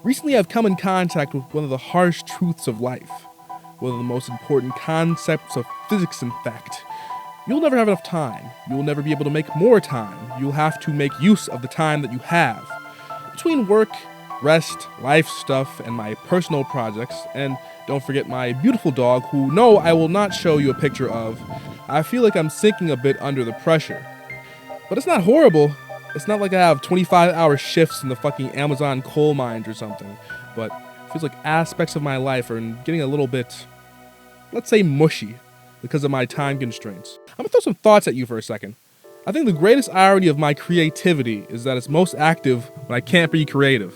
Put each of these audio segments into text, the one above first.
Recently, I've come in contact with one of the harsh truths of life, one of the most important concepts of physics, in fact. You'll never have enough time. You'll never be able to make more time. You'll have to make use of the time that you have. Between work, rest, life stuff, and my personal projects, and don't forget my beautiful dog, who no, I will not show you a picture of, I feel like I'm sinking a bit under the pressure. But it's not horrible. It's not like I have 25-hour shifts in the fucking Amazon coal mines or something, but it feels like aspects of my life are getting a little bit, let's say, mushy because of my time constraints. I'm gonna throw some thoughts at you for a second. I think the greatest irony of my creativity is that it's most active when I can't be creative.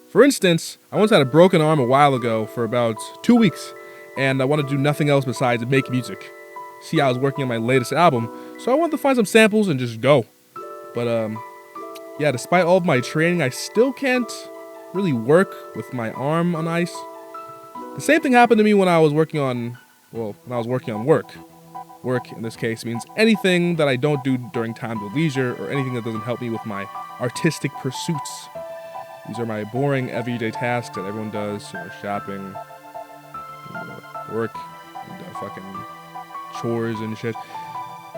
For instance, I once had a broken arm a while ago for about 2 weeks, and I wanted to do nothing else besides make music. See, I was working on my latest album, so I wanted to find some samples and just go. But yeah, despite all of my training, I still can't really work with my arm on ice. The same thing happened to me when I was working on work. Work, in this case, means anything that I don't do during times of leisure or anything that doesn't help me with my artistic pursuits. These are my boring everyday tasks that everyone does, shopping, work, and, fucking chores and shit.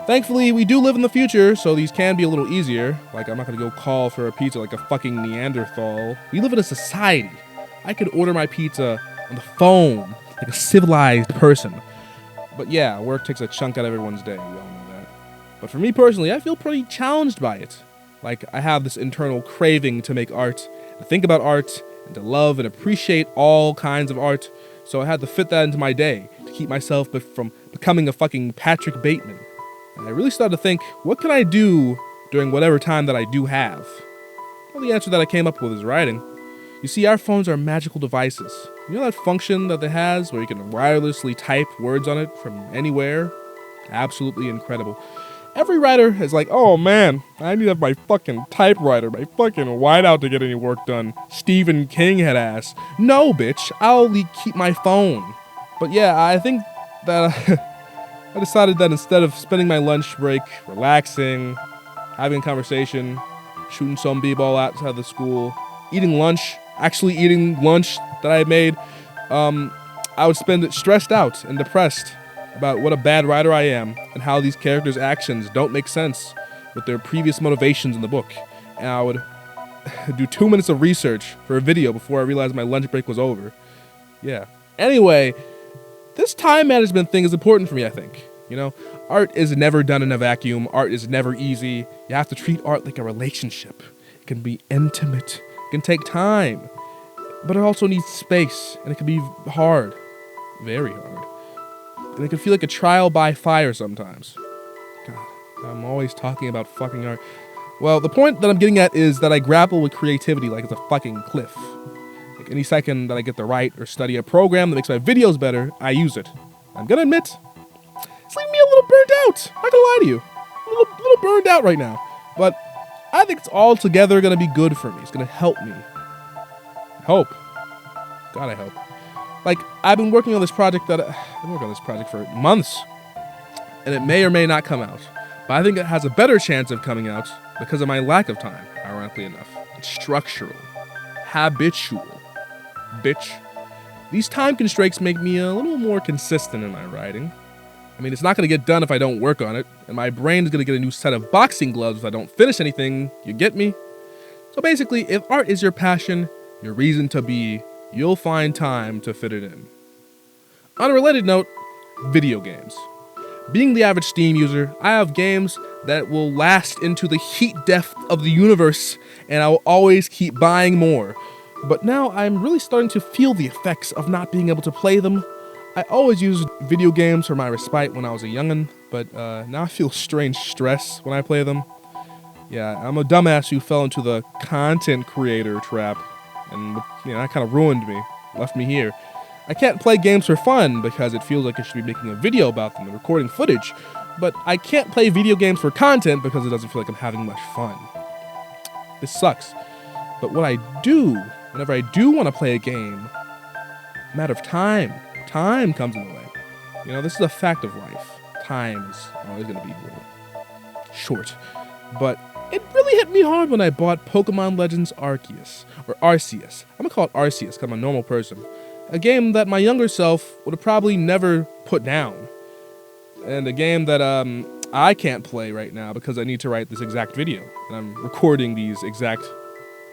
Thankfully, we do live in the future, so these can be a little easier. Like, I'm not gonna go call for a pizza like a fucking Neanderthal. We live in a society. I could order my pizza on the phone, like a civilized person. But yeah, work takes a chunk out of everyone's day, we all know that. But for me personally, I feel pretty challenged by it. Like, I have this internal craving to make art, to think about art, and to love and appreciate all kinds of art, so I had to fit that into my day, to keep myself from becoming a fucking Patrick Bateman. And I really started to think, what can I do during whatever time that I do have? Well, the answer that I came up with is writing. You see, our phones are magical devices. You know that function that it has where you can wirelessly type words on it from anywhere? Absolutely incredible. Every writer is like, oh man, I need to have my fucking typewriter, my fucking whiteout to get any work done. Stephen King had ass. No, bitch, I'll keep my phone. But yeah, I think that I decided that instead of spending my lunch break relaxing, having a conversation, shooting some b-ball outside of the school, eating lunch that I had made, I would spend it stressed out and depressed about what a bad writer I am and how these characters' actions don't make sense with their previous motivations in the book. And I would do 2 minutes of research for a video before I realized my lunch break was over. Yeah. Anyway, this time management thing is important for me, I think. Art is never done in a vacuum. Art is never easy. You have to treat art like a relationship. It can be intimate. It can take time. But it also needs space, and it can be hard. Very hard. And it can feel like a trial by fire sometimes. God, I'm always talking about fucking art. Well, the point that I'm getting at is that I grapple with creativity like it's a fucking cliff. Like any second that I get to write or study a program that makes my videos better, I use it. I'm gonna admit, it's leaving me a little burned out. Not gonna lie to you. A little burned out right now. But I think it's altogether gonna be good for me. It's gonna help me. I hope. God, I hope. Like, I've been working on this project for months, and it may or may not come out. But I think it has a better chance of coming out because of my lack of time, ironically enough. It's structural. Habitual. Bitch. These time constraints make me a little more consistent in my writing. I mean, it's not going to get done if I don't work on it, and my brain is going to get a new set of boxing gloves if I don't finish anything, you get me? So basically, if art is your passion, your reason to be, you'll find time to fit it in. On a related note, video games. Being the average Steam user, I have games that will last into the heat depth of the universe, and I will always keep buying more. But now I'm really starting to feel the effects of not being able to play them. I always used video games for my respite when I was a youngin', but now I feel strange stress when I play them. Yeah, I'm a dumbass who fell into the content creator trap, and that kind of ruined me, left me here. I can't play games for fun because it feels like I should be making a video about them and recording footage, but I can't play video games for content because it doesn't feel like I'm having much fun. This sucks. But what I do, whenever I do want to play a game, a matter of time. Time comes in the way. This is a fact of life. Time is always going to be a little short. But It really hit me hard when I bought Pokemon Legends Arceus, or Arceus. I'm gonna call it Arceus because I'm a normal person. A game that my younger self would have probably never put down. And a game that I can't play right now because I need to write this exact video. And I'm recording these exact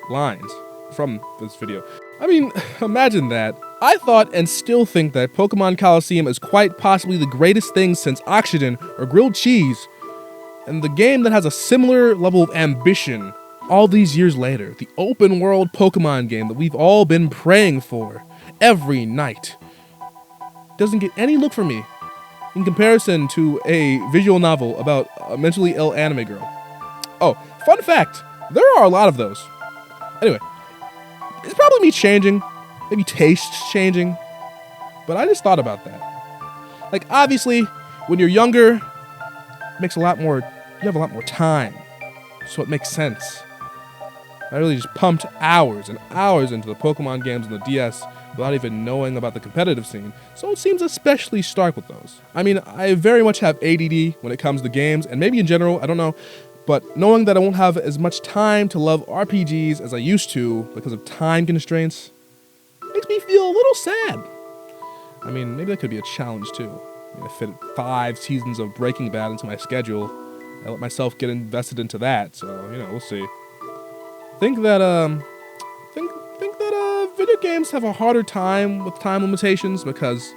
lines from this video. I mean, imagine that. I thought and still think that Pokemon Coliseum is quite possibly the greatest thing since Oxygen or grilled cheese. And the game that has a similar level of ambition all these years later, the open world Pokemon game that we've all been praying for every night, doesn't get any look from me in comparison to a visual novel about a mentally ill anime girl. Oh, fun fact, there are a lot of those. Anyway, it's probably me changing, maybe tastes changing, but I just thought about that. Like, obviously, when you're younger, it makes a lot more, you have a lot more time, so it makes sense. I really just pumped hours and hours into the Pokemon games on the DS without even knowing about the competitive scene, so it seems especially stark with those. I mean, I very much have ADD when it comes to games, and maybe in general, I don't know, but knowing that I won't have as much time to love RPGs as I used to because of time constraints makes me feel a little sad. I mean, maybe that could be a challenge too. I fit 5 seasons of Breaking Bad into my schedule. I let myself get invested into that, so, we'll see. Think that video games have a harder time with time limitations because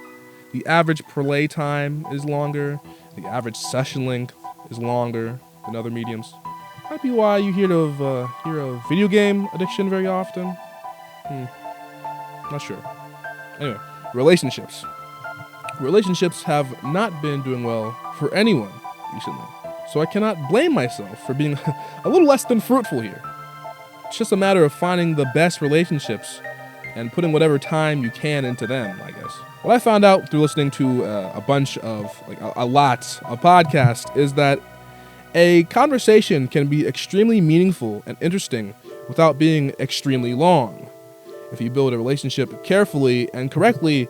the average play time is longer, the average session length is longer than other mediums. Might be why you hear of video game addiction very often. Not sure. Anyway, relationships. Relationships have not been doing well for anyone recently, so I cannot blame myself for being a little less than fruitful here. It's just a matter of finding the best relationships and putting whatever time you can into them, I guess. What I found out through listening to a lot of podcasts is that a conversation can be extremely meaningful and interesting without being extremely long. If you build a relationship carefully and correctly,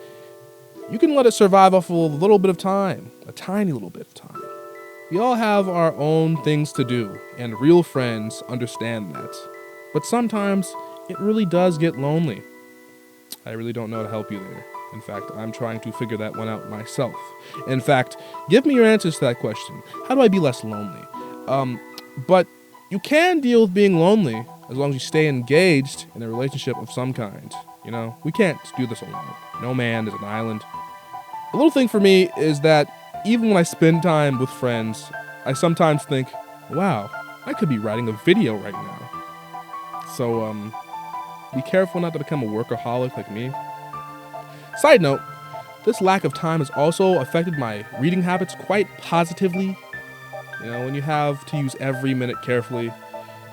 you can let it survive off of a little bit of time, a tiny little bit of time. We all have our own things to do, and real friends understand that. But sometimes it really does get lonely. I really don't know how to help you there. In fact, I'm trying to figure that one out myself. In fact, give me your answers to that question. How do I be less lonely? But you can deal with being lonely as long as you stay engaged in a relationship of some kind. We can't do this alone. No man is an island. A little thing for me is that even when I spend time with friends, I sometimes think, wow, I could be writing a video right now. So, be careful not to become a workaholic like me. Side note, this lack of time has also affected my reading habits quite positively. When you have to use every minute carefully,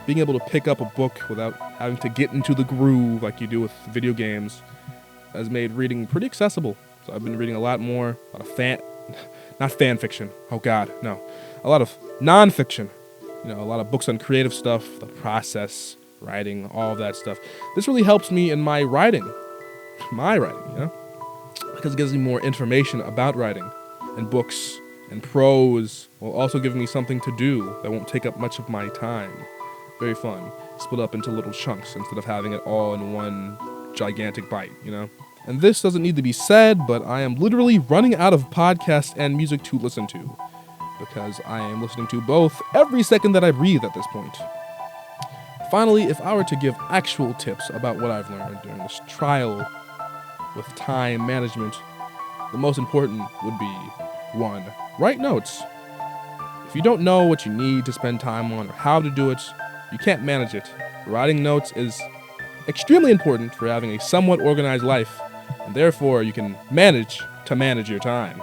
being able to pick up a book without having to get into the groove like you do with video games has made reading pretty accessible. So I've been reading a lot more, a lot of not fan fiction, oh god, no. A lot of non-fiction, a lot of books on creative stuff, the process, writing, all of that stuff. This really helps me in my writing, because it gives me more information about writing and books and prose, while also giving me something to do that won't take up much of my time. Very fun. Split up into little chunks instead of having it all in one gigantic bite, And this doesn't need to be said, but I am literally running out of podcasts and music to listen to, because I am listening to both every second that I breathe at this point. Finally, if I were to give actual tips about what I've learned during this trial with time management, the most important would be 1. Write notes. If you don't know what you need to spend time on or how to do it, you can't manage it. Writing notes is extremely important for having a somewhat organized life, and therefore you can manage to manage your time.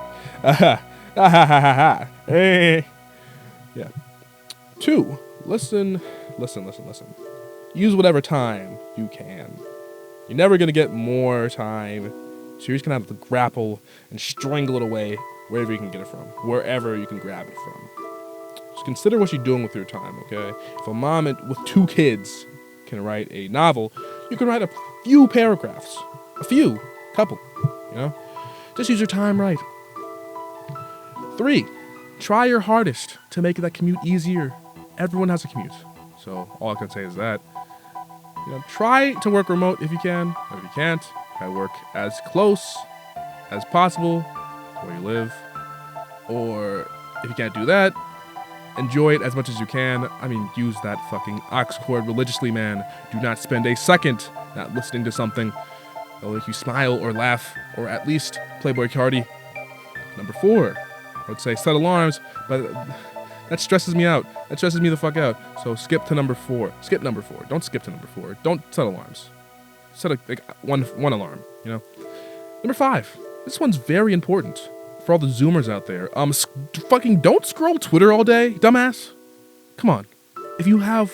Hey. Yeah. 2. Listen. Use whatever time you can. You're never going to get more time, so you're just going to have to grapple and strangle it away wherever you can get it from, wherever you can grab it from. Just consider what you're doing with your time, okay? If a mom with 2 kids can write a novel, you can write a few paragraphs. Couple, Just use your time right. 3, try your hardest to make that commute easier. Everyone has a commute. So all I can say is that, try to work remote if you can. If you can't, try to work as close as possible to where you live. Or if you can't do that, enjoy it as much as you can. I mean, use that fucking aux cord religiously, man. Do not spend a second not listening to something that'll make you smile or laugh, or at least Playboy Cardi. Number 4, I would say set alarms, but that stresses me out. That stresses me the fuck out. So skip to number 4. Skip number 4. Don't skip to number 4. Don't set alarms. Set one alarm, Number 5. This one's very important for all the Zoomers out there. Fucking don't scroll Twitter all day, dumbass. Come on. If you have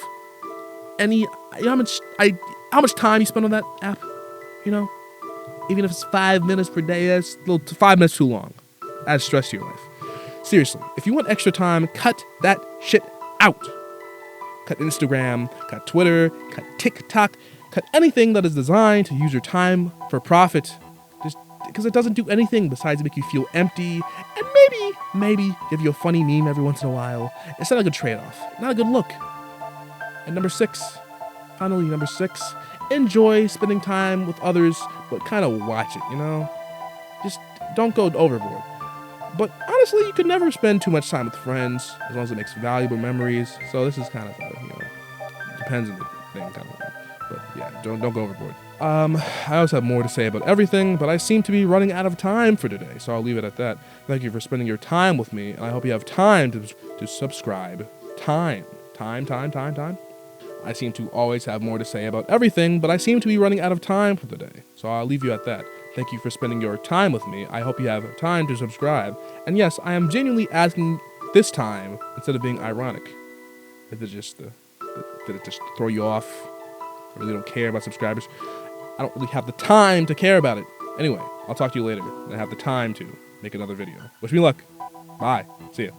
any, how much time you spend on that app, even if it's 5 minutes per day, that's 5 minutes too long. Adds stress to your life. Seriously, if you want extra time, cut that shit out. Cut Instagram, cut Twitter, cut TikTok, cut anything that is designed to use your time for profit. Just because it doesn't do anything besides make you feel empty and maybe give you a funny meme every once in a while. It's not a good trade-off. Not a good look. And number 6, enjoy spending time with others, but kind of watch it, Just don't go overboard. But honestly, you could never spend too much time with friends as long as it makes valuable memories. So this is kind of depends on the thing kind of thing. But yeah, don't go overboard. I also have more to say about everything, but I seem to be running out of time for today, so I'll leave it at that. Thank you for spending your time with me, and I hope you have time to subscribe. Time. I seem to always have more to say about everything, but I seem to be running out of time for the day, so I'll leave you at that. Thank you for spending your time with me. I hope you have time to subscribe. And yes, I am genuinely asking this time instead of being ironic. Did it just throw you off? I really don't care about subscribers. I don't really have the time to care about it. Anyway, I'll talk to you later. I have the time to make another video. Wish me luck. Bye. See ya.